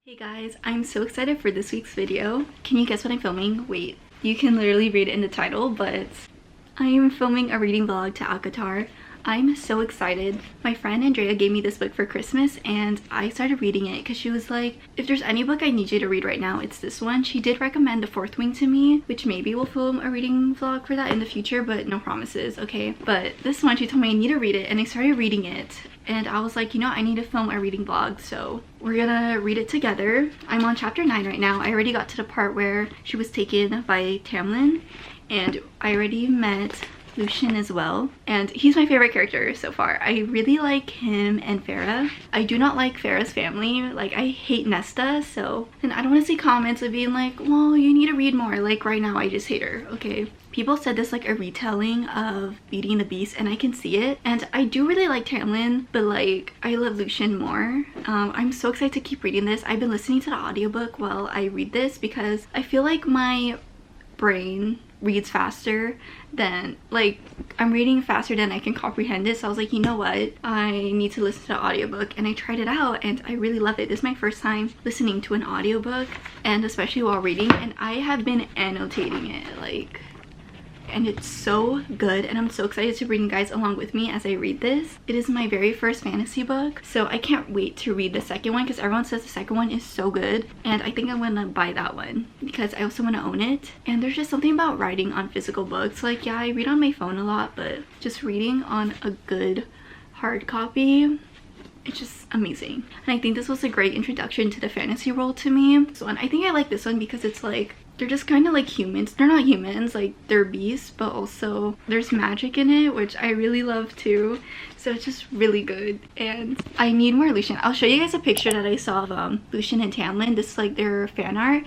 Hey guys, I'm so excited for this week's video. Can you guess what I'm filming? Wait, you can literally read it in the title, but I am filming a reading vlog to ACOTAR. I'm so excited. My friend Andrea gave me this book for Christmas and I started reading it because she was like, if there's any book I need you to read right now, it's this one. She did recommend The Fourth Wing to me, which maybe we'll film a reading vlog for that in the future, but no promises, okay? But this one, she told me I need to read it and I started reading it. And I was like, you know, I need to film a reading vlog, so we're gonna read it together. I'm on chapter 9 right now. I already got to the part where she was taken by Tamlin, and I already met Lucien as well, and he's my favorite character so far. I really like him and Farah. I do not like Farah's family. Like, I hate Nesta, so and I don't want to see comments of being like, well, you need to read more. Like, right now I just hate her, okay? People said this like a retelling of Beauty and the Beast, and I can see it. And I do really like Tamlin, but like I love Lucien more. I'm so excited to keep reading this. I've been listening to the audiobook while I read this because I feel like my brain reads faster than, like, I'm reading faster than I can comprehend it. So I was like, you know what, I need to listen to the audiobook, and I tried it out and I really love it. This is my first time listening to an audiobook, and especially while reading, and I have been annotating it, like, and it's so good, and I'm so excited to bring you guys along with me as I read this. It is my very first fantasy book, so I can't wait to read the second one because everyone says the second one is so good, and I think I'm gonna buy that one because I also want to own it. And there's just something about writing on physical books. Like, yeah, I read on my phone a lot, but just reading on a good hard copy, it's just amazing. And I think this was a great introduction to the fantasy world to me. So, and I think I like this one because it's like, they're just kind of like humans. They're not humans, like they're beasts, but also there's magic in it, which I really love too. So it's just really good, and I need more Lucien. I'll show you guys a picture that I saw of Lucien and Tamlin. This is like their fan art.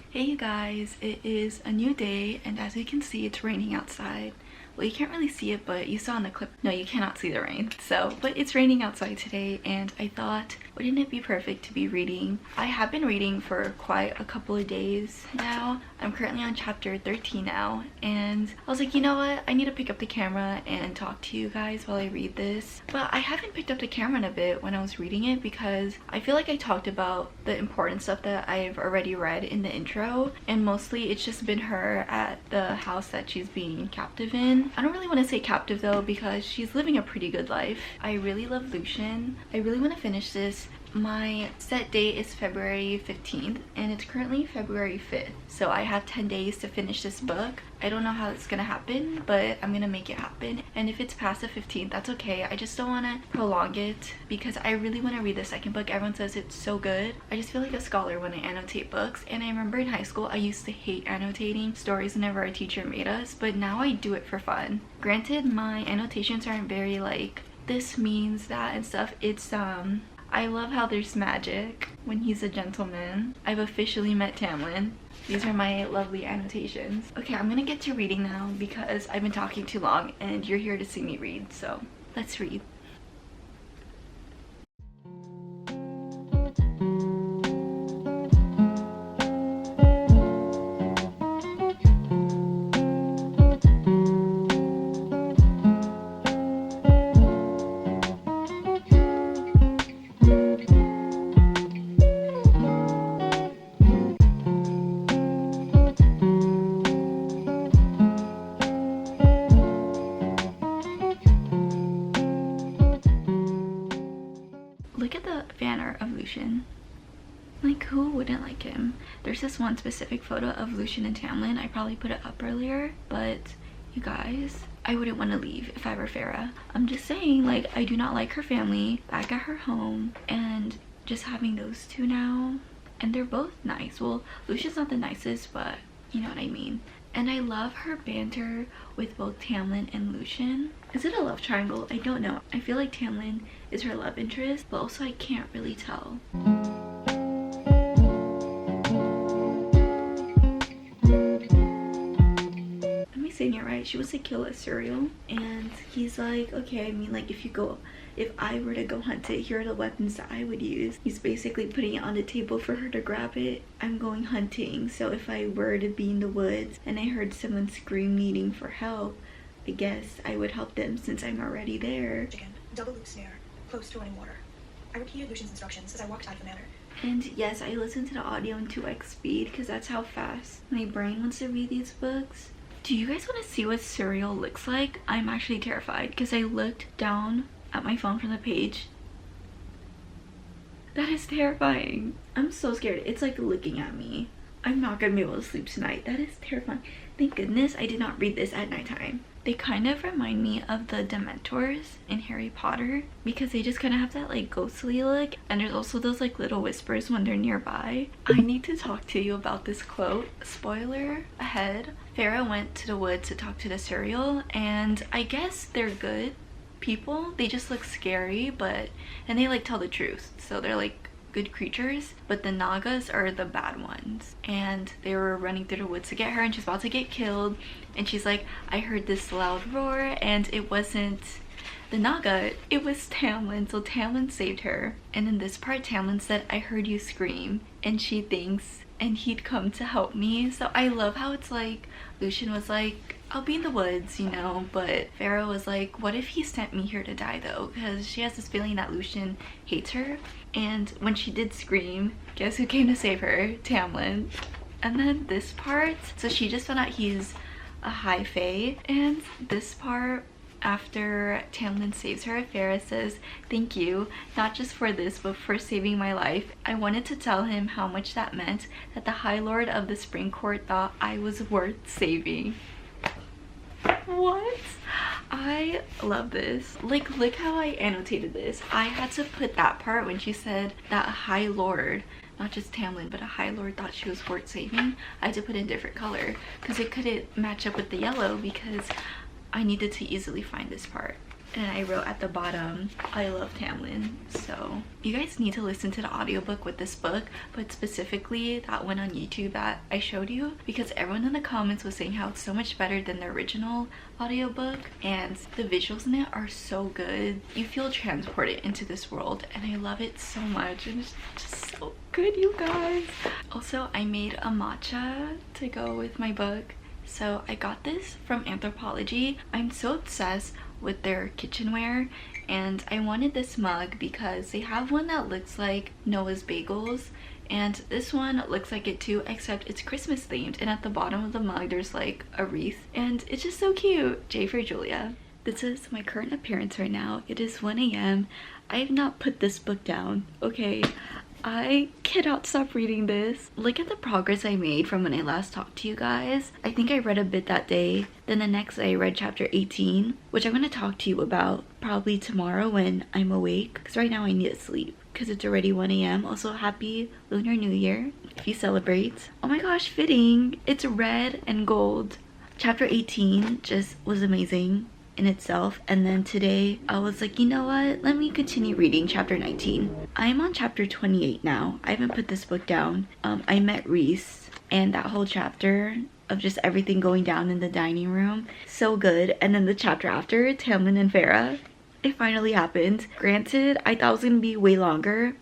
Hey you guys, it is a new day, and as you can see, it's raining outside. Well, you can't really see it, but you saw in the clip. No, you cannot see the rain. So, but it's raining outside today, and I thought, wouldn't it be perfect to be reading? I have been reading for quite a couple of days now. I'm currently on chapter 13 now, and I was like, you know what? I need to pick up the camera and talk to you guys while I read this. But I haven't picked up the camera in a bit when I was reading it because I feel like I talked about the important stuff that I've already read in the intro, and mostly it's just been her at the house that she's being captive in. I don't really want to say captive though because she's living a pretty good life. I really love Lucien. I really want to finish this. My set date is February 15th and it's currently February 5th. So I have 10 days to finish this book. I don't know how it's gonna happen, but I'm gonna make it happen. And if it's past the 15th, that's okay. I just don't want to prolong it because I really want to read the second book. Everyone says it's so good. I just feel like a scholar when I annotate books. And I remember in high school, I used to hate annotating stories whenever our teacher made us, but now I do it for fun. Granted, my annotations aren't very like, this means that and stuff. It's I love how there's magic when he's a gentleman. I've officially met Tamlin. These are my lovely annotations. Okay, I'm gonna get to reading now because I've been talking too long and you're here to see me read, so let's read. Look at the fan art of Lucien. Like, who wouldn't like him? There's this one specific photo of Lucien and Tamlin. I probably put it up earlier, but you guys, I wouldn't want to leave if I were Farah. I'm just saying, like, I do not like her family back at her home, and just having those two now, and they're both nice. Well, Lucien's not the nicest, but you know what I mean. And I love her banter with both Tamlin and Lucien. Is it a love triangle? I don't know. I feel like Tamlin is her love interest, but also I can't really tell. Am I saying it right? She wants to kill a cereal, and he's like, okay, I mean, like, if I were to go hunt it, here are the weapons that I would use. He's basically putting it on the table for her to grab it. I'm going hunting, so if I were to be in the woods and I heard someone scream needing for help, I guess I would help them since I'm already there. Again, double loop snare, close to running water. I repeated Lucian's instructions as I walked out of the manor. And yes, I listened to the audio in 2x speed because that's how fast my brain wants to read these books. Do you guys want to see what cereal looks like? I'm actually terrified because I looked down at my phone from the page. That is terrifying. I'm so scared. It's like looking at me. I'm not gonna be able to sleep tonight. That is terrifying. Thank goodness I did not read this at nighttime. They kind of remind me of the Dementors in Harry Potter because they just kind of have that like ghostly look, and there's also those like little whispers when they're nearby. I need to talk to you about this quote. Spoiler ahead. Farah went to the woods to talk to the cereal, and I guess they're good people. They just look scary, and they like tell the truth, so they're like good creatures, but the Nagas are the bad ones. And they were running through the woods to get her, and she's about to get killed, and she's like, I heard this loud roar, and it wasn't the Naga, it was Tamlin. So Tamlin saved her. And in this part, Tamlin said, I heard you scream, and she thinks, and he'd come to help me. So I love how it's like Lucian was like, I'll be in the woods, you know, but Farah was like, what if he sent me here to die though? Because she has this feeling that Lucian hates her. And when she did scream, guess who came to save her? Tamlin. And then this part, so she just found out he's a high fae. And this part, after Tamlin saves her, Farah says, thank you, not just for this, but for saving my life. I wanted to tell him how much that meant, that the High Lord of the Spring Court thought I was worth saving. What? I love this. Like, look how I annotated this. I had to put that part when she said that a High Lord, not just Tamlin, but a High Lord thought she was worth saving. I had to put in a different color because it couldn't match up with the yellow because I needed to easily find this part. And I wrote at the bottom, I love Tamlin. So you guys need to listen to the audiobook with this book, but specifically that one on YouTube that I showed you, because everyone in the comments was saying how it's so much better than the original audiobook, and the visuals in it are so good. You feel transported into this world, and I love it so much, and it's just so good, you guys. Also, I made a matcha to go with my book. So I got this from Anthropology. I'm so obsessed with their kitchenware, and I wanted this mug because they have one that looks like Noah's Bagels, and this one looks like it too, except it's Christmas themed, and at the bottom of the mug there's like a wreath, and it's just so cute. J for Julia. This is my current appearance right now. It is 1 a.m. I have not put this book down, okay? I cannot stop reading this. Look at the progress I made from when I last talked to you guys. I think I read a bit that day. Then the next day I read chapter 18, which I'm going to talk to you about probably tomorrow when I'm awake. Because right now I need to sleep because it's already 1 a.m. Also, happy Lunar New Year if you celebrate. Oh my gosh, fitting. It's red and gold. Chapter 18 just was amazing in itself, and then today I was like, you know what, let me continue reading chapter 19. I'm on chapter 28 now. I haven't put this book down. I met Reese, and that whole chapter of just everything going down in the dining room, so good. And then the chapter after, Tamlin and Farah, it finally happened. Granted, I thought it was gonna be way longer.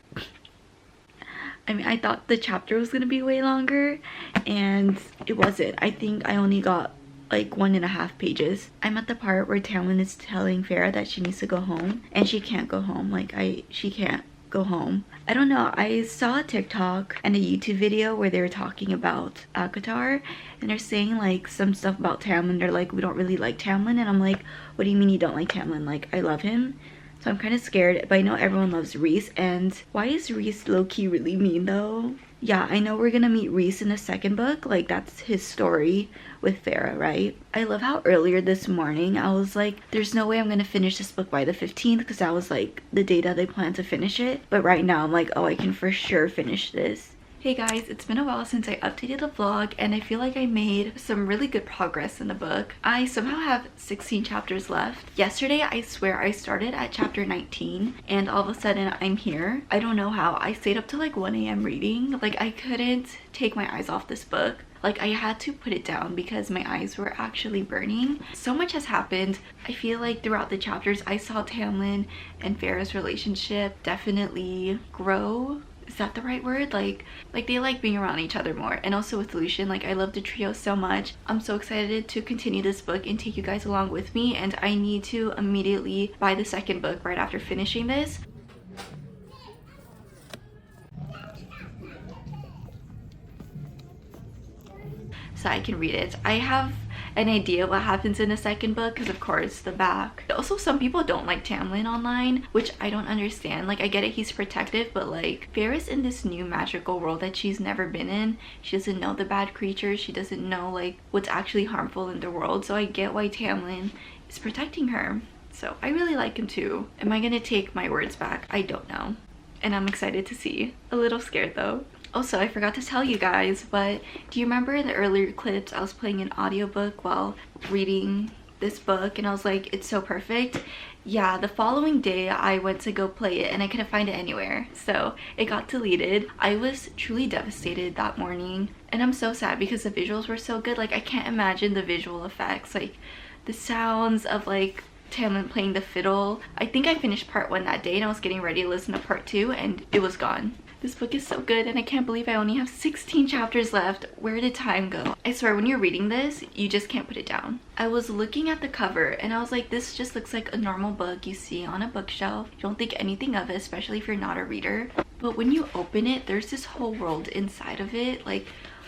I mean, I thought the chapter was gonna be way longer, and it wasn't. I think I only got like 1.5 pages. I'm at the part where Tamlin is telling Farah that she needs to go home, and she can't go home. Like, she can't go home. I don't know, I saw a TikTok and a YouTube video where they were talking about ACOTAR, and they're saying like some stuff about Tamlin. They're like, we don't really like Tamlin, and I'm like, what do you mean you don't like Tamlin? Like, I love him. So I'm kind of scared, but I know everyone loves Reese, and why is Reese low-key really mean though? Yeah, I know we're gonna meet Reese in the second book, like that's his story with Farah, right? I love how earlier this morning I was like, there's no way I'm gonna finish this book by the 15th, because that was like the day that I plan to finish it. But right now I'm like, oh, I can for sure finish this. Hey guys, it's been a while since I updated the vlog, and I feel like I made some really good progress in the book. I somehow have 16 chapters left. Yesterday, I swear I started at chapter 19, and all of a sudden I'm here. I don't know how. I stayed up till like 1 a.m. reading. Like, I couldn't take my eyes off this book. Like, I had to put it down because my eyes were actually burning. So much has happened. I feel like throughout the chapters, I saw Tamlin and Farah's relationship definitely grow. Is that the right word? Like they like being around each other more. And also with Lucian, like, I love the trio so much. I'm so excited to continue this book and take you guys along with me, and I need to immediately buy the second book right after finishing this. so I can read it. I have an idea what happens in the second book because of course the back. Also, some people don't like Tamlin online, which I don't understand. Like, I get it, he's protective, but like Feyre's in this new magical world that she's never been in. She doesn't know the bad creatures, she doesn't know like what's actually harmful in the world, so I get why Tamlin is protecting her. So I really like him too. Am I gonna take my words back? I don't know, and I'm excited to see. A little scared though. Also, I forgot to tell you guys, but do you remember in the earlier clips I was playing an audiobook while reading this book and I was like, it's so perfect? Yeah, the following day I went to go play it and I couldn't find it anywhere, so it got deleted. I was truly devastated that morning, and I'm so sad because the visuals were so good. Like, I can't imagine the visual effects, like the sounds of like Tamlin playing the fiddle. I think I finished part 1 that day and I was getting ready to listen to part 2 and it was gone. This book is so good and I can't believe I only have 16 chapters left. Where did time go? I swear, when you're reading this, you just can't put it down. I was looking at the cover and I was like, this just looks like a normal book you see on a bookshelf. You don't think anything of it, especially if you're not a reader. But when you open it, there's this whole world inside of it. Like,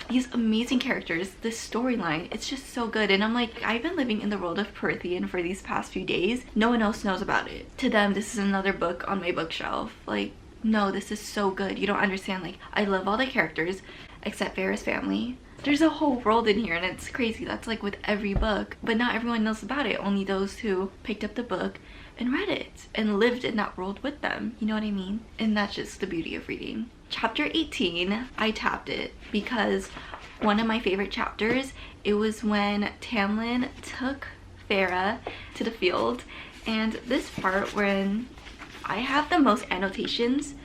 these amazing characters, this storyline, it's just so good. And I'm like, I've been living in the world of Prythian for these past few days. No one else knows about it. To them, this is another book on my bookshelf. Like, no, this is so good. You don't understand. Like, I love all the characters except Feyre's family. There's a whole world in here and it's crazy. That's like with every book, but not everyone knows about it. Only those who picked up the book and read it and lived in that world with them. You know what I mean? And that's just the beauty of reading. Chapter 18, I tapped it because one of my favorite chapters, it was when Tamlin took Feyre to the field, and this part when I have the most annotations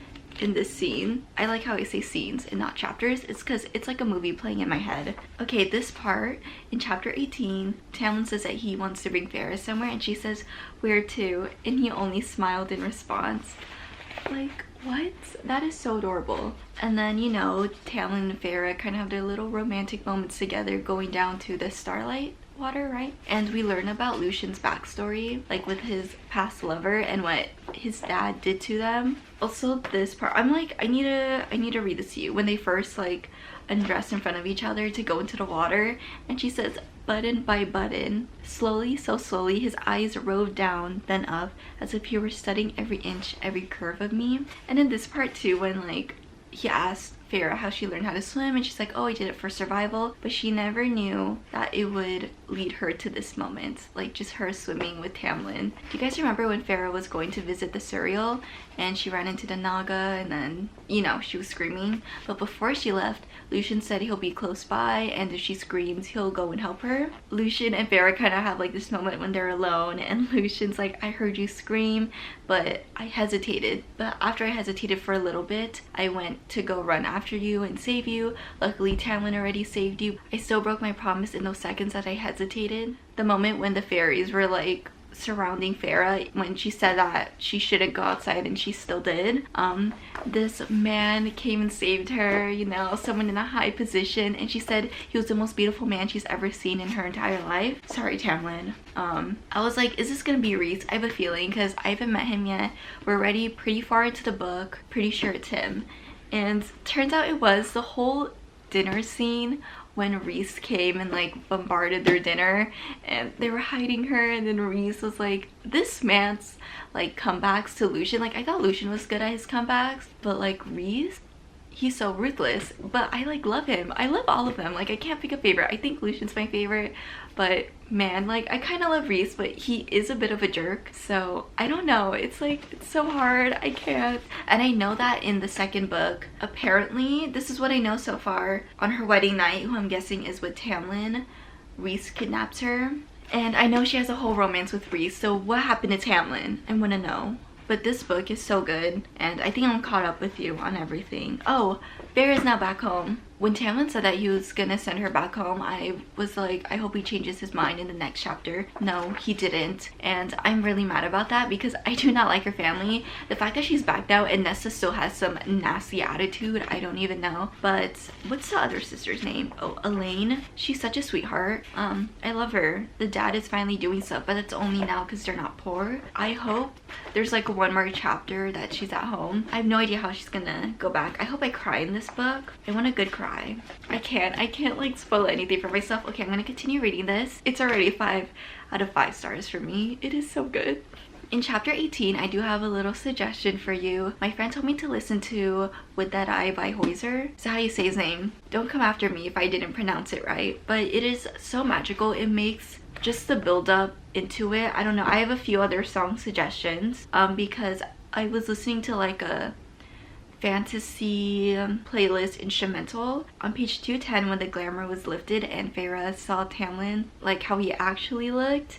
in this scene. I like how I say scenes and not chapters. It's because it's like a movie playing in my head. Okay, this part in chapter 18, Tamlin says that he wants to bring Feyre somewhere and she says, where to? And he only smiled in response. Like, what? That is so adorable. And then, you know, Tamlin and Feyre kind of have their little romantic moments together going down to the starlight water, right? And we learn about Lucian's backstory, like with his past lover and what his dad did to them. Also, this part, I'm like, I need to read this to you. When they first like undress in front of each other to go into the water, and she says, button by button, slowly, so slowly, his eyes roved down, then up, as if he were studying every inch, every curve of me. And in this part too, when like he asked Feyre how she learned how to swim, and she's like, oh, I did it for survival, but she never knew that it would lead her to this moment, like just her swimming with Tamlin. Do you guys remember when Feyre was going to visit the Surreal and she ran into the Naga and then, you know, she was screaming? But before she left, Lucian said he'll be close by and if she screams, he'll go and help her. Lucian and Feyre kind of have like this moment when they're alone, and Lucian's like, I heard you scream, but I hesitated. But after I hesitated for a little bit, I went to go run after you and save you. Luckily, Tamlin already saved you. I still broke my promise in those seconds that I hesitated. The moment when the fairies were like surrounding Feyre, when she said that she shouldn't go outside and she still did, this man came and saved her, you know, someone in a high position, and she said he was the most beautiful man she's ever seen in her entire life. Sorry, Tamlin. I was like, is this gonna be Rhys? I have a feeling, because I haven't met him yet. We're already pretty far into the book, pretty sure it's him. And turns out it was. The whole dinner scene when Rhys came and like bombarded their dinner and they were hiding her, and then Rhys was like, this man's like comebacks to Lucian, like I thought Lucian was good at his comebacks, but like Rhys, he's so ruthless. But I like love him. I love all of them. Like I can't pick a favorite. I think Lucian's my favorite, but man, like I kind of love Rhys, but he is a bit of a jerk, so I don't know. It's like, it's so hard. I can't. And I know that in the second book, apparently, this is what I know so far, on her wedding night, who I'm guessing is with Tamlin, Rhys kidnaps her, and I know she has a whole romance with Rhys. So what happened to Tamlin? I want to know. But this book is so good, and I think I'm caught up with you on everything. Oh, Feyre is now back home. When Tamlin said that he was gonna send her back home, I was like, I hope he changes his mind in the next chapter. No, he didn't. And I'm really mad about that because I do not like her family. The fact that she's back now and Nesta still has some nasty attitude, I don't even know. But what's the other sister's name? Oh, Elaine. She's such a sweetheart. I love her. The dad is finally doing stuff, but it's only now because they're not poor. I hope there's like one more chapter that she's at home. I have no idea how she's gonna go back. I hope I cry in this book. I want a good cry. cry. I can't like spoil anything for myself. Okay, I'm gonna continue reading this. It's already 5 out of 5 stars for me. It is so good. In chapter 18, I do have a little suggestion for you. My friend told me to listen to Would That I by Hoyser. Is that how you say his name? Don't come after me if I didn't pronounce it right. But it is so magical. It makes just the build up into it. I don't know. I have a few other song suggestions because I was listening to like a fantasy playlist instrumental on page 210 when the glamour was lifted and Farrah saw Tamlin like how he actually looked.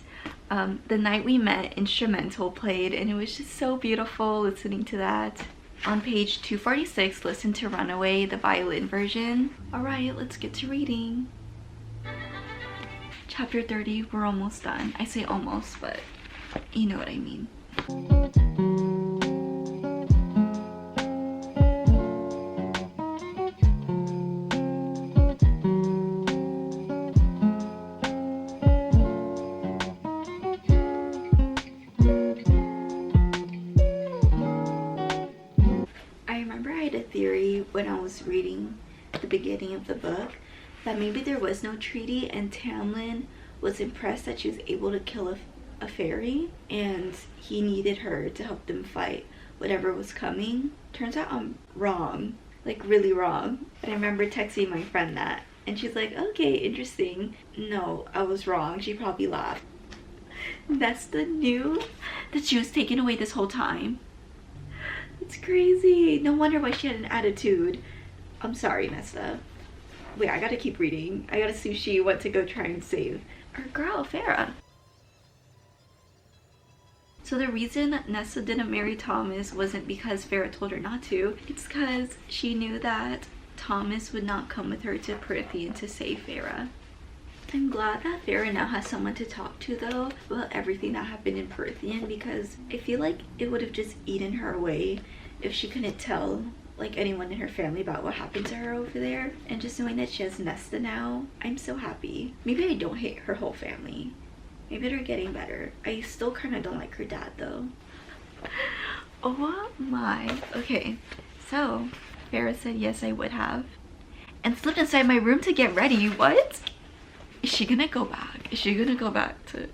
The Night We Met instrumental played and it was just so beautiful listening to that. On page 246, listen to Runaway, the violin version. Alright, let's get to reading. Chapter 30, we're almost done. I say almost, but you know what I mean. When I was reading the beginning of the book that maybe there was no treaty and Tamlin was impressed that she was able to kill a fairy and he needed her to help them fight whatever was coming. Turns out I'm wrong, like really wrong. And I remember texting my friend that and she's like, okay, interesting. No, I was wrong. She probably laughed. Nesta knew that she was taken away this whole time. It's crazy. No wonder why she had an attitude. I'm sorry, Nesta. Wait, I gotta keep reading. I gotta see if she went to go try and save her girl, Farrah. So the reason Nesta didn't marry Thomas wasn't because Farrah told her not to. It's because she knew that Thomas would not come with her to Prythian to save Farrah. I'm glad that Farrah now has someone to talk to though about everything that happened in Prythian because I feel like it would have just eaten her away if she couldn't tell like anyone in her family about what happened to her over there. And just knowing that she has Nesta now, I'm so happy. Maybe I don't hate her whole family. Maybe they're getting better. I still kind of don't like her dad though. Oh my. Okay, so Farrah said yes I would have and slipped inside my room to get ready. What? Is she gonna go back? Is she gonna go back to...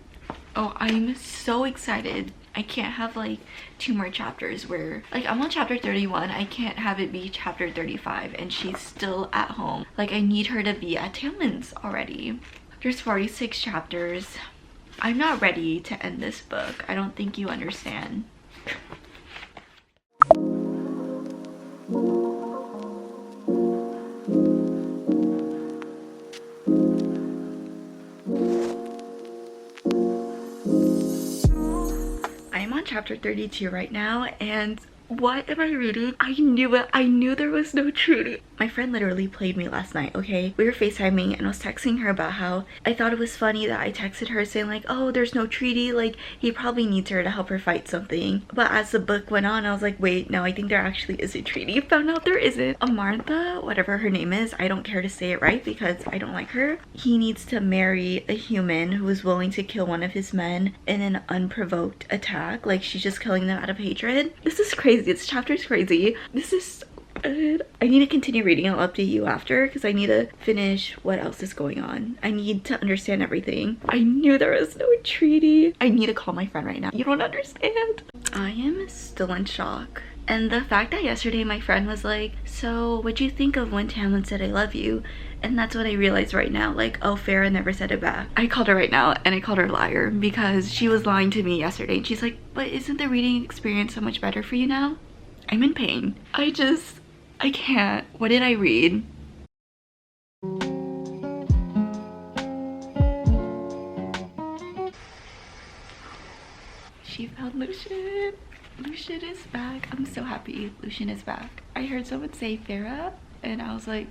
Oh, I'm so excited. I can't have like 2 more chapters where like I'm on chapter 31. I can't have it be chapter 35 and she's still at home. Like I need her to be at Tamlin's already. There's 46 chapters. I'm not ready to end this book. I don't think you understand. Chapter 32 right now and what am I reading? I knew it. I knew there was no treaty. My friend literally played me last night, okay? We were FaceTiming and I was texting her about how I thought it was funny that I texted her saying like, oh, there's no treaty. Like, he probably needs her to help her fight something. But as the book went on, I was like, wait, no, I think there actually is a treaty. Found out there isn't. Amartha, whatever her name is, I don't care to say it right because I don't like her. He needs to marry a human who is willing to kill one of his men in an unprovoked attack. Like, she's just killing them out of hatred. This is crazy. This chapter is crazy. This is so good. I need to continue reading. I'll update you after because I need to finish what else is going on. I need to understand everything. I knew there was no treaty. I need to call my friend right now. You don't understand. I am still in shock. And the fact that yesterday my friend was like, so what'd you think of when Tamlin said I love you? And that's what I realized right now. Like, oh, Farrah never said it back. I called her right now and I called her a liar because she was lying to me yesterday. And she's like, but isn't the reading experience so much better for you now? I'm in pain. I can't. What did I read? She found Lucian. Lucian is back. I'm so happy Lucian is back. I heard someone say Farrah and I was like,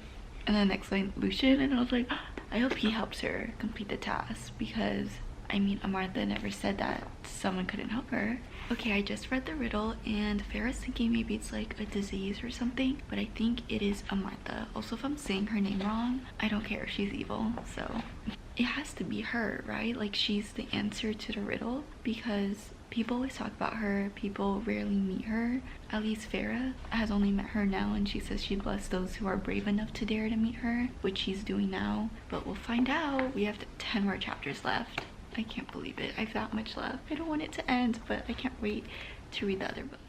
and then next line Lucian, and I was like, I hope he helps her complete the task because I mean Amartha never said that someone couldn't help her. Okay, I just read the riddle and Farrah's thinking maybe it's like a disease or something, but I think it is Amartha. Also, if I'm saying her name wrong, I don't care, she's evil, so it has to be her, right? Like, she's the answer to the riddle because People always talk about her. People rarely meet her. At least Farah has only met her now, and she says she bless those who are brave enough to dare to meet her, which she's doing now. But we'll find out. We have 10 more chapters left. I can't believe it. I have that much left. I don't want it to end, but I can't wait to read the other book.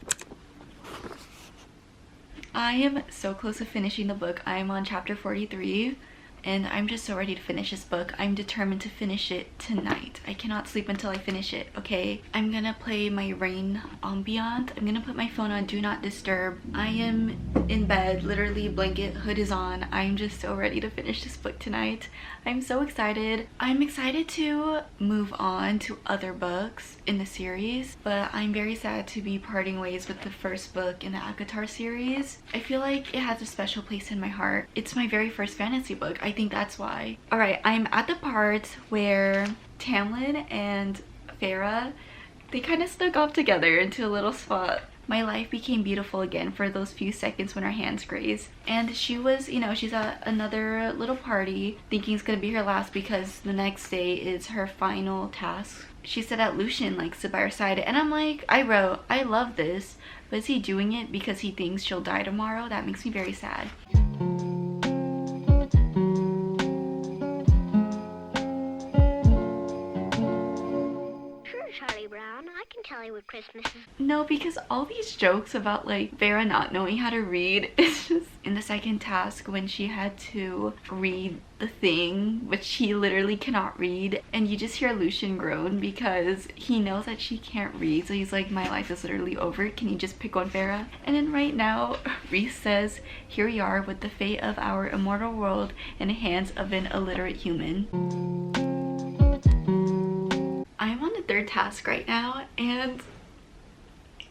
I am so close to finishing the book. I'm on chapter 43. And I'm just so ready to finish this book. I'm determined to finish it tonight. I cannot sleep until I finish it, okay? I'm gonna play my rain ambient. I'm gonna put my phone on do not disturb. I am in bed, literally blanket, hood is on. I'm just so ready to finish this book tonight. I'm so excited. I'm excited to move on to other books in the series, but I'm very sad to be parting ways with the first book in the ACOTAR series. I feel like it has a special place in my heart. It's my very first fantasy book. I think that's why. Alright, I'm at the part where Tamlin and Farah, they kind of stuck off together into a little spot. My life became beautiful again for those few seconds when our hands grazed. And she was, you know, she's at another little party thinking it's gonna be her last because the next day is her final task. She said that Lucian like sit by her side, and I'm like, I wrote, I love this, but is he doing it because he thinks she'll die tomorrow? That makes me very sad. I can tell you what Christmas is. No, because all these jokes about like Farah not knowing how to read, it's just in the second task when she had to read the thing, which she literally cannot read, and you just hear Lucian groan because he knows that she can't read, so he's like, my life is literally over, can you just pick one, Farah? And then right now Reese says, here we are with the fate of our immortal world in the hands of an illiterate human. I'm on the third task right now, and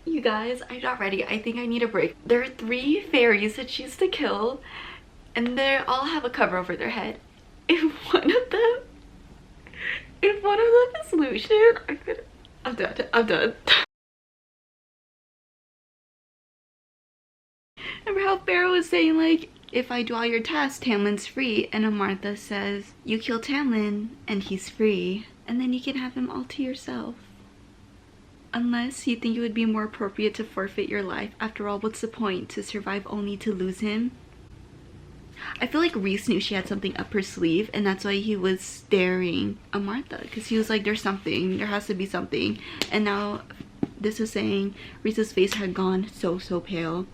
you guys, I'm not ready. I think I need a break. There are 3 fairies that she has to kill, and they all have a cover over their head. If one of them is Lucian, I'm done. Remember how Farah was saying like, if I do all your tasks, Tamlin's free, and Amartha says, you kill Tamlin and he's free, and then you can have him all to yourself. Unless you think it would be more appropriate to forfeit your life. After all, what's the point? To survive only to lose him? I feel like Reese knew she had something up her sleeve, and that's why he was staring Amartha, because he was like, there's something, there has to be something. And now this was saying Reese's face had gone so pale.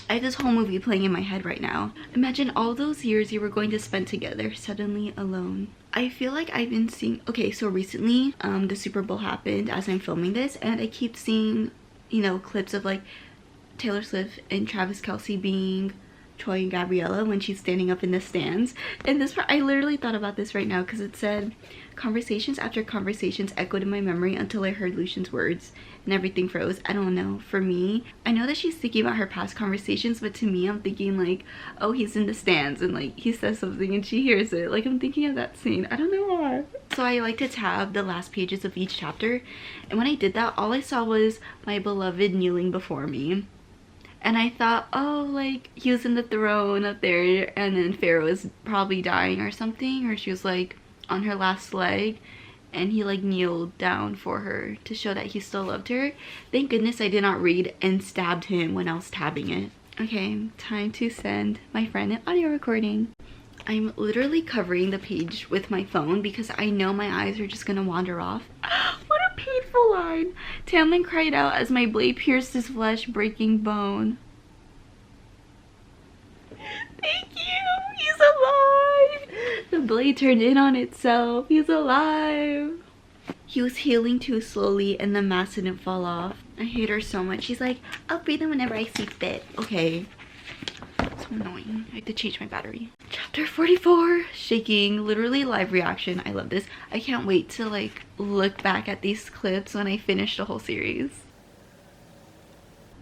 I have this whole movie playing in my head right now. Imagine all those years you were going to spend together, suddenly alone. I feel like I've been seeing, okay, so recently the Super Bowl happened as I'm filming this, and I keep seeing, you know, clips of like Taylor Swift and Travis Kelce being Troy and Gabriella when she's standing up in the stands. And this part, I literally thought about this right now because it said, conversations after conversations echoed in my memory until I heard Lucian's words and everything froze. I don't know, for me, I know that she's thinking about her past conversations, but to me I'm thinking like, oh, he's in the stands and like he says something and she hears it. Like, I'm thinking of that scene. I don't know why. So I like to tab the last pages of each chapter, and when I did that, all I saw was my beloved kneeling before me. And I thought, oh, like, he was in the throne up there, and then Farah was probably dying or something, or she was, like, on her last leg, and he, like, kneeled down for her to show that he still loved her. Thank goodness I did not read and stabbed him when I was tabbing it. Okay, time to send my friend an audio recording. I'm literally covering the page with my phone because I know my eyes are just gonna wander off. What a painful line. Tamlin cried out as my blade pierced his flesh, breaking bone. Thank you! He's alive! The blade turned in on itself. He's alive! He was healing too slowly and the mask didn't fall off. I hate her so much. She's like, I'll breathe him whenever I see fit. Okay. So annoying. I have to change my battery. Chapter 44. Shaking. Literally live reaction. I love this. I can't wait to like look back at these clips when I finish the whole series.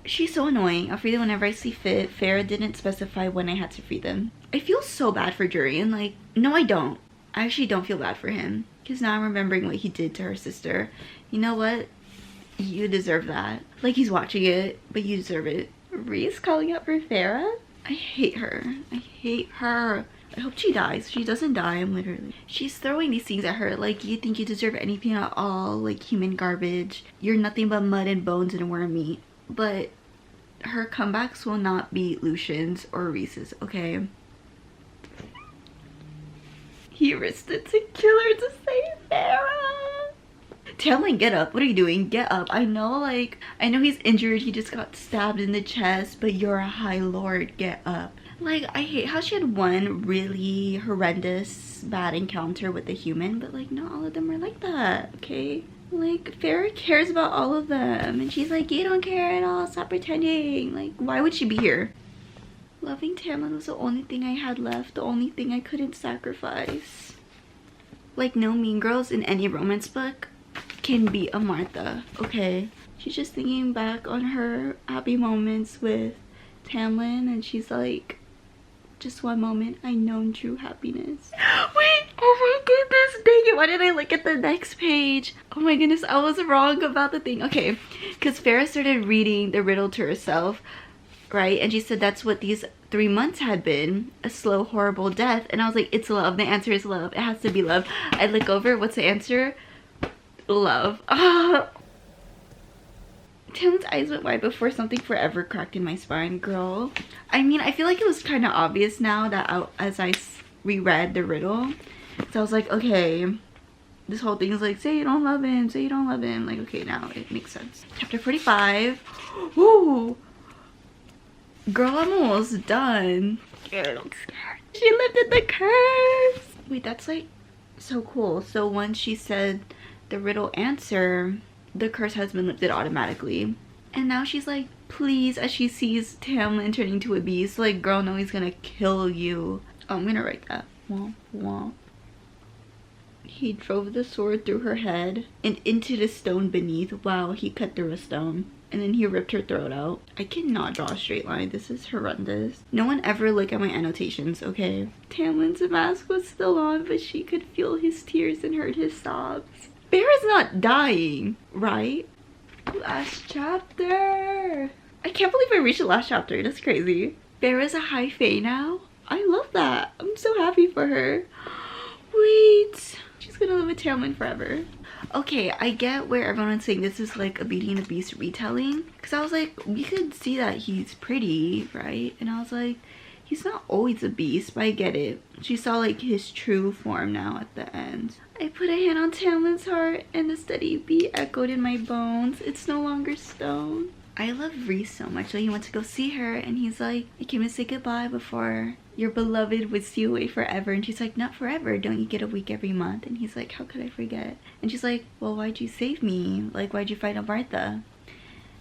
She's so annoying. I'll free them whenever I see fit. Farah didn't specify when I had to free them. I feel so bad for Durian. Like, no, I don't. I actually don't feel bad for him. Because now I'm remembering what he did to her sister. You know what? You deserve that. Like, he's watching it, but you deserve it. Reese calling out for Farah? I hate her. I hate her. I hope she dies. She doesn't die. I'm literally. She's throwing these things at her. Like, you think you deserve anything at all? Like, human garbage. You're nothing but mud and bones and worm meat. But her comebacks will not be Lucian's or Reese's, okay? He risked it to kill her to save Farrah. Tamlin, get up. What are you doing? Get up. I know he's injured. He just got stabbed in the chest, but you're a High Lord. Get up. Like, I hate how she had one really horrendous bad encounter with a human, but like not all of them are like that, okay? Like, Farrah cares about all of them, and she's like, you don't care at all, stop pretending. Like, why would she be here? Loving Tamlin was the only thing I had left, the only thing I couldn't sacrifice. Like, no mean girls in any romance book can be a Martha, okay? She's just thinking back on her happy moments with Tamlin, and she's like, just one moment, I known true happiness. Wait, oh my goodness, dang it, why did I look at the next page? Oh my goodness, I was wrong about the thing. Okay, because Farrah started reading the riddle to herself, right? And she said that's what these 3 months had been, a slow, horrible death. And I was like, it's love. The answer is love. It has to be love. I look over, what's the answer? Love. Tamlin's eyes went wide before something forever cracked in my spine, girl. I mean, I feel like it was kind of obvious now that as I reread the riddle. So I was like, okay, this whole thing is like, say you don't love him, say you don't love him. Like, okay, now it makes sense. Chapter 45. Ooh. Girl, I'm almost done. Girl, I'm scared. She lifted the curse. Wait, that's like so cool. So once she said the riddle answer, the curse has been lifted automatically. And now she's like, please, as she sees Tamlin turning into a beast, like, girl, no, he's gonna kill you. Oh, I'm gonna write that. Womp womp. He drove the sword through her head and into the stone beneath. Wow, he cut through a stone. And then he ripped her throat out. I cannot draw a straight line. This is horrendous. No one ever look at my annotations, okay? Tamlin's mask was still on, but she could feel his tears and heard his sobs. Farrah's not dying, right? Last chapter. I can't believe I reached the last chapter. That's crazy. Farrah's a high fae now. I love that. I'm so happy for her. Wait. She's gonna live with Tamlin forever. Okay, I get where everyone's saying this is like a Beauty and the Beast retelling. Because I was like, we could see that he's pretty, right? And I was like, he's not always a beast, but I get it. She saw like his true form now at the end. I put a hand on Tamlin's heart and the steady beat echoed in my bones. It's no longer stone. I love Reese so much. So he went to go see her and he's like, I came to say goodbye before your beloved would steal away forever. And she's like, not forever. Don't you get a week every month? And he's like, how could I forget? And she's like, well, why'd you save me? Like, why'd you fight on Martha? And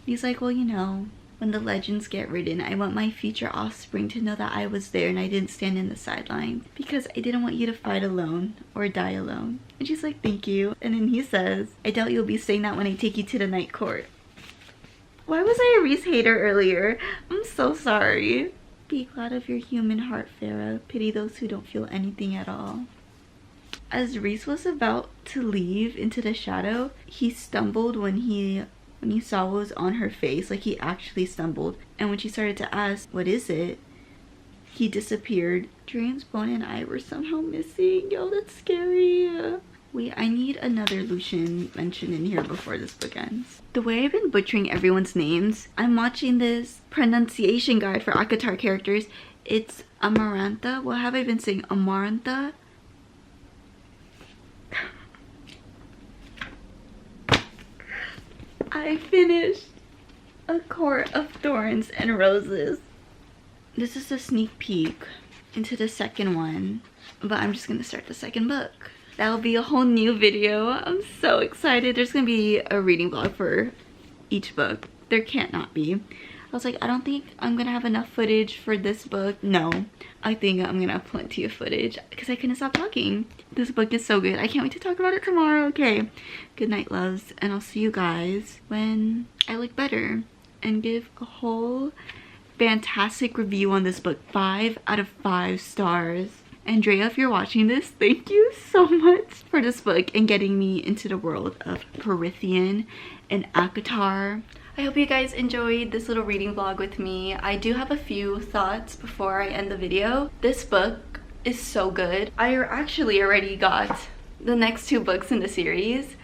he's like, well, you know, when the legends get written, I want my future offspring to know that I was there and I didn't stand in the sidelines because I didn't want you to fight alone or die alone. And she's like, thank you. And then he says, I doubt you'll be saying that when I take you to the night court. Why was I a Reese hater earlier? I'm so sorry. Be glad of your human heart, Farrah. Pity those who don't feel anything at all. As Reese was about to leave into the shadow, he stumbled when he saw what was on her face. Like, he actually stumbled. And when she started to ask, what is it? He disappeared. Dream's bone and I were somehow missing. Yo, that's scary. Wait, I need another Lucian mention in here before this book ends. The way I've been butchering everyone's names, I'm watching this pronunciation guide for ACOTAR characters. It's Amarantha. What have I been saying? Amarantha? I finished A Court of Thorns and Roses. This is a sneak peek into the second one, but I'm just gonna start the second book. That'll be a whole new video. I'm so excited. There's gonna be a reading vlog for each book. There can't not be. I was like, I don't think I'm gonna have enough footage for this book. No, I think I'm gonna have plenty of footage because I couldn't stop talking. This book is so good. I can't wait to talk about it tomorrow. Okay, good night, loves, and I'll see you guys when I look better and give a whole fantastic review on this book. 5 out of 5 stars. Andrea, if you're watching this, thank you so much for this book and getting me into the world of Prythian and ACOTAR. I hope you guys enjoyed this little reading vlog with me. I do have a few thoughts before I end the video. This book is so good. I actually already got the next 2 books in the series.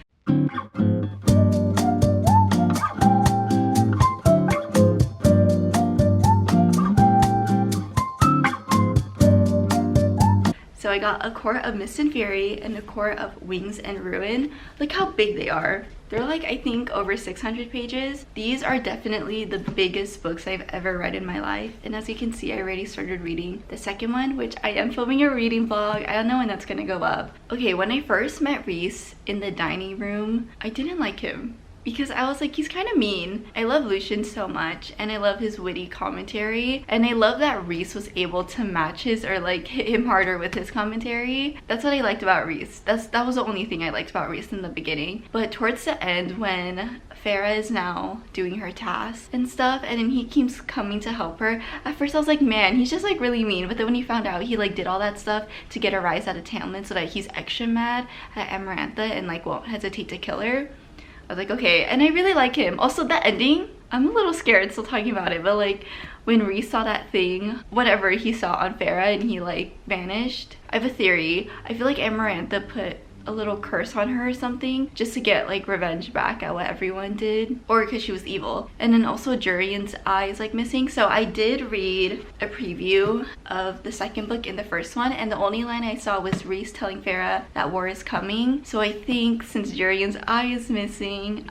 So I got A Court of Mist and Fury and A Court of Wings and Ruin. Look how big they are. They're like, I think, over 600 pages. These are definitely the biggest books I've ever read in my life. And as you can see, I already started reading the second one, which I am filming a reading vlog. I don't know when that's gonna go up. Okay, when I first met Reese in the dining room, I didn't like him, because I was like, he's kind of mean. I love Lucian so much, and I love his witty commentary, and I love that Reese was able to match his, or like hit him harder with his commentary. That's what I liked about Reese. That was the only thing I liked about Reese in the beginning. But towards the end, when Farah is now doing her tasks and stuff, and then he keeps coming to help her, at first I was like, man, he's just like really mean. But then when he found out he like did all that stuff to get a rise out of Tamlin so that he's extra mad at Amarantha and like won't hesitate to kill her, I was like, okay. And I really like him. Also, that ending, I'm a little scared still talking about it, but like when Reese saw that thing, whatever he saw on Farah, and he like vanished, I have a theory. I feel like Amarantha put a little curse on her or something just to get like revenge back at what everyone did, or because she was evil. And then also Jurian's eye is like missing. So I did read a preview of the second book in the first one, and the only line I saw was Reese telling Farah that war is coming. So I think since Jurian's eye is missing,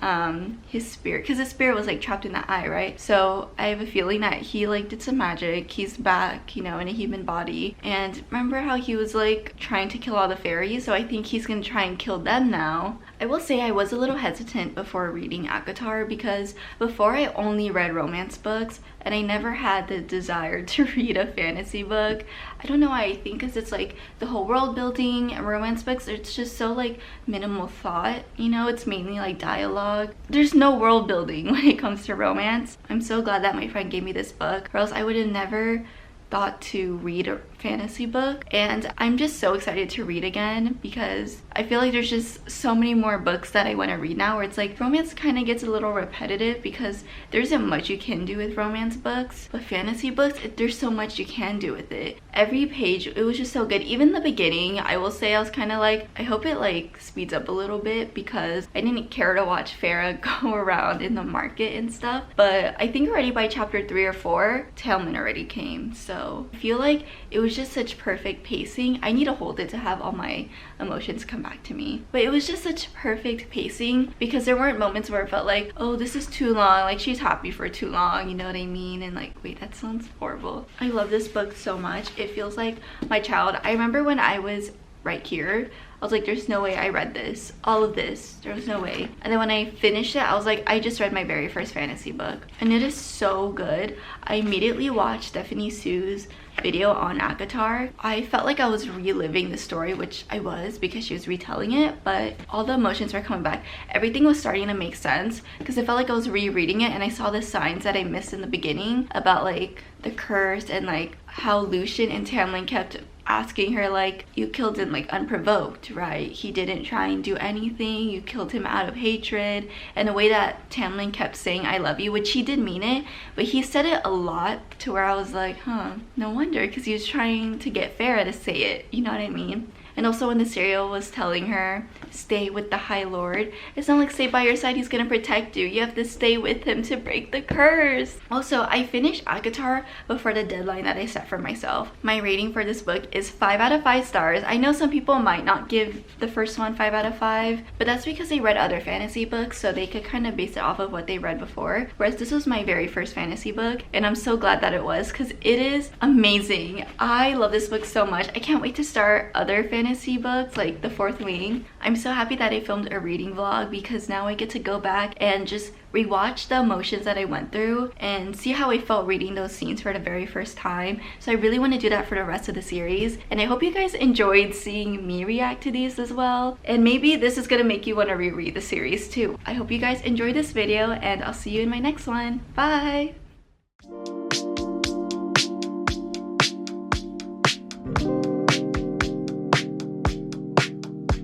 his spirit, because his spirit was like trapped in that eye, right? So I have a feeling that he like did some magic. He's back, you know, in a human body. And remember how he was like trying to kill all the fairies? So I think he's gonna try and kill them now. I will say I was a little hesitant before reading ACOTAR, because before I only read romance books and I never had the desire to read a fantasy book. I don't know why. I think because it's like the whole world building and romance books, it's just so like minimal thought, you know, it's mainly like dialogue. There's no world building when it comes to romance. I'm so glad that my friend gave me this book, or else I would have never thought to read a fantasy book. And I'm just so excited to read again, because I feel like there's just so many more books that I want to read now, where it's like romance kind of gets a little repetitive because there isn't much you can do with romance books, but fantasy books, there's so much you can do with it. Every page, it was just so good. Even the beginning, I will say I was kind of like, I hope it like speeds up a little bit, because I didn't care to watch Farah go around in the market and stuff. But I think already by chapter 3 or 4, Talman already came. So I feel like it was just such perfect pacing. I need to hold it to have all my emotions come back to me. But it was just such perfect pacing, because there weren't moments where it felt like, oh, this is too long, like she's happy for too long, you know what I mean? And like, wait, that sounds horrible. I love this book so much. It feels like my child. I remember when I was right here, I was like, there's no way I read this, all of this, there's no way. And then when I finished it, I was like, I just read my very first fantasy book, and it is so good. I immediately watched Stephanie Sue's video on ACOTAR. I felt like I was reliving the story, which I was, because she was retelling it, but all the emotions were coming back. Everything was starting to make sense, because I felt like I was rereading it, and I saw the signs that I missed in the beginning about like the curse, and like how Lucian and Tamlin kept asking her like, you killed him like unprovoked, right? He didn't try and do anything, you killed him out of hatred. And the way that Tamlin kept saying I love you, which he did mean it, but he said it a lot to where I was like, huh, no wonder, because he was trying to get Farah to say it, you know what I mean? And also when the serial was telling her, stay with the High Lord, it's not like stay by your side, he's gonna protect you. You have to stay with him to break the curse. Also, I finished ACOTAR before the deadline that I set for myself. My rating for this book is 5 out of 5 stars. I know some people might not give the first one 5 out of 5, but that's because they read other fantasy books, so they could kind of base it off of what they read before. Whereas this was my very first fantasy book, and I'm so glad that it was, because it is amazing. I love this book so much. I can't wait to start other fantasy books like The Fourth Wing. I'm so happy that I filmed a reading vlog, because now I get to go back and just rewatch the emotions that I went through and see how I felt reading those scenes for the very first time. So I really want to do that for the rest of the series, and I hope you guys enjoyed seeing me react to these as well, and maybe this is gonna make you want to reread the series too. I hope you guys enjoyed this video, and I'll see you in my next one. Bye!